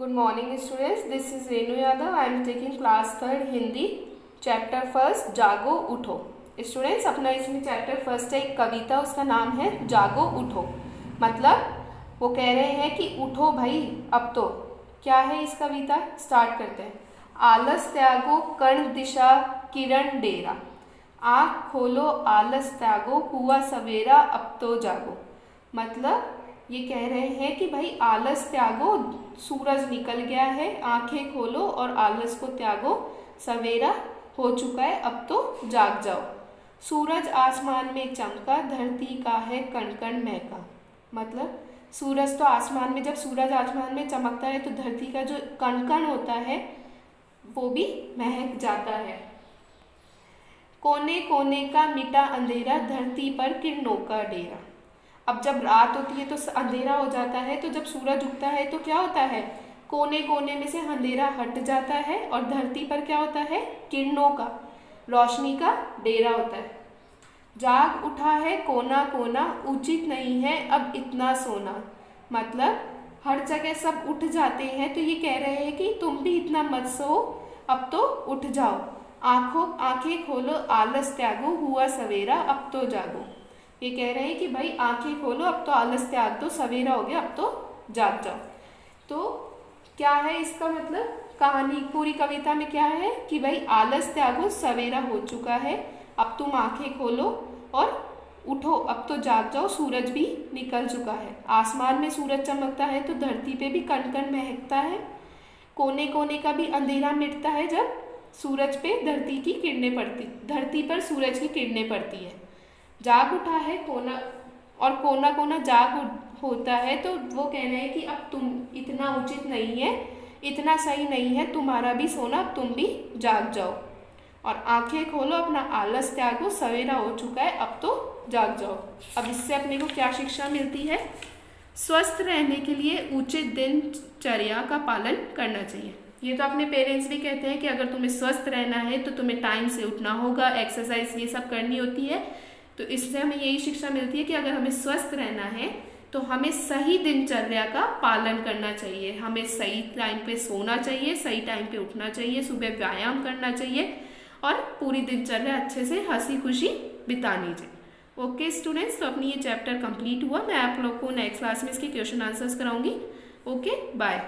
Good morning students, this is Renu Yadav. I am taking class 3rd Hindi chapter first जागो उठो। Students अपना इसमें chapter first है एक कविता, उसका नाम है जागो उठो। मतलब वो कह रहे हैं कि उठो भाई अब तो। क्या है इस कविता, स्टार्ट करते हैं। आलस त्यागो कर्ण दिशा किरण डेरा, आँख खोलो आलस त्यागो हुआ सवेरा अब तो जागो। मतलब ये कह रहे हैं कि भाई आलस त्यागो, सूरज निकल गया है, आंखें खोलो और आलस को त्यागो, सवेरा हो चुका है अब तो जाग जाओ। सूरज आसमान में चमका धरती का है कण कण महका। मतलब सूरज तो आसमान में, जब सूरज आसमान में चमकता है तो धरती का जो कण कण होता है वो भी महक जाता है। कोने कोने का मिटा अंधेरा धरती पर किरणों का डेरा। अब जब रात होती है तो अंधेरा हो जाता है, तो जब सूरज उगता है तो क्या होता है, कोने कोने में से अंधेरा हट जाता है और धरती पर क्या होता है, किरणों का, रोशनी का डेरा होता है। जाग उठा है कोना कोना उचित नहीं है अब इतना सोना। मतलब हर जगह सब उठ जाते हैं तो ये कह रहे हैं कि तुम भी इतना मत सो, अब तो उठ जाओ, आंखें खोलो आलस त्यागो हुआ सवेरा अब तो जागो। ये कह रहे हैं कि भाई आंखें खोलो, अब तो आलस त्याग दो, सवेरा हो गया अब तो जाग जाओ। तो क्या है इसका मतलब, कहानी पूरी कविता में क्या है कि भाई आलस त्यागो, सवेरा हो चुका है, अब तुम आंखें खोलो और उठो, अब तो जाग जाओ, सूरज भी निकल चुका है। आसमान में सूरज चमकता है तो धरती पे भी कण कण महकता है। कोने कोने का भी अंधेरा मिटता है जब सूरज पे धरती की किरणें पड़ती, धरती पर सूरज की किरणें पड़ती है। जाग उठा है कोना, और कोना कोना जाग होता है, तो वो कह रहे हैं कि अब तुम इतना उचित नहीं है, इतना सही नहीं है तुम्हारा भी सोना, अब तुम भी जाग जाओ और आंखें खोलो, अपना आलस त्यागो, सवेरा हो चुका है अब तो जाग जाओ। अब इससे अपने को क्या शिक्षा मिलती है, स्वस्थ रहने के लिए उचित दिनचर्या का पालन करना चाहिए। ये तो अपने पेरेंट्स भी कहते हैं कि अगर तुम्हें स्वस्थ रहना है तो तुम्हें टाइम से उठना होगा, एक्सरसाइज ये सब करनी होती है। तो इससे हमें यही शिक्षा मिलती है कि अगर हमें स्वस्थ रहना है तो हमें सही दिनचर्या का पालन करना चाहिए, हमें सही टाइम पे सोना चाहिए, सही टाइम पे उठना चाहिए, सुबह व्यायाम करना चाहिए और पूरी दिनचर्या अच्छे से हंसी खुशी बितानी चाहिए। ओके स्टूडेंट्स, तो अपनी ये चैप्टर कंप्लीट हुआ। मैं आप लोग को नेक्स्ट क्लास में इसके क्वेश्चन आंसर्स कराऊंगी। Okay bye.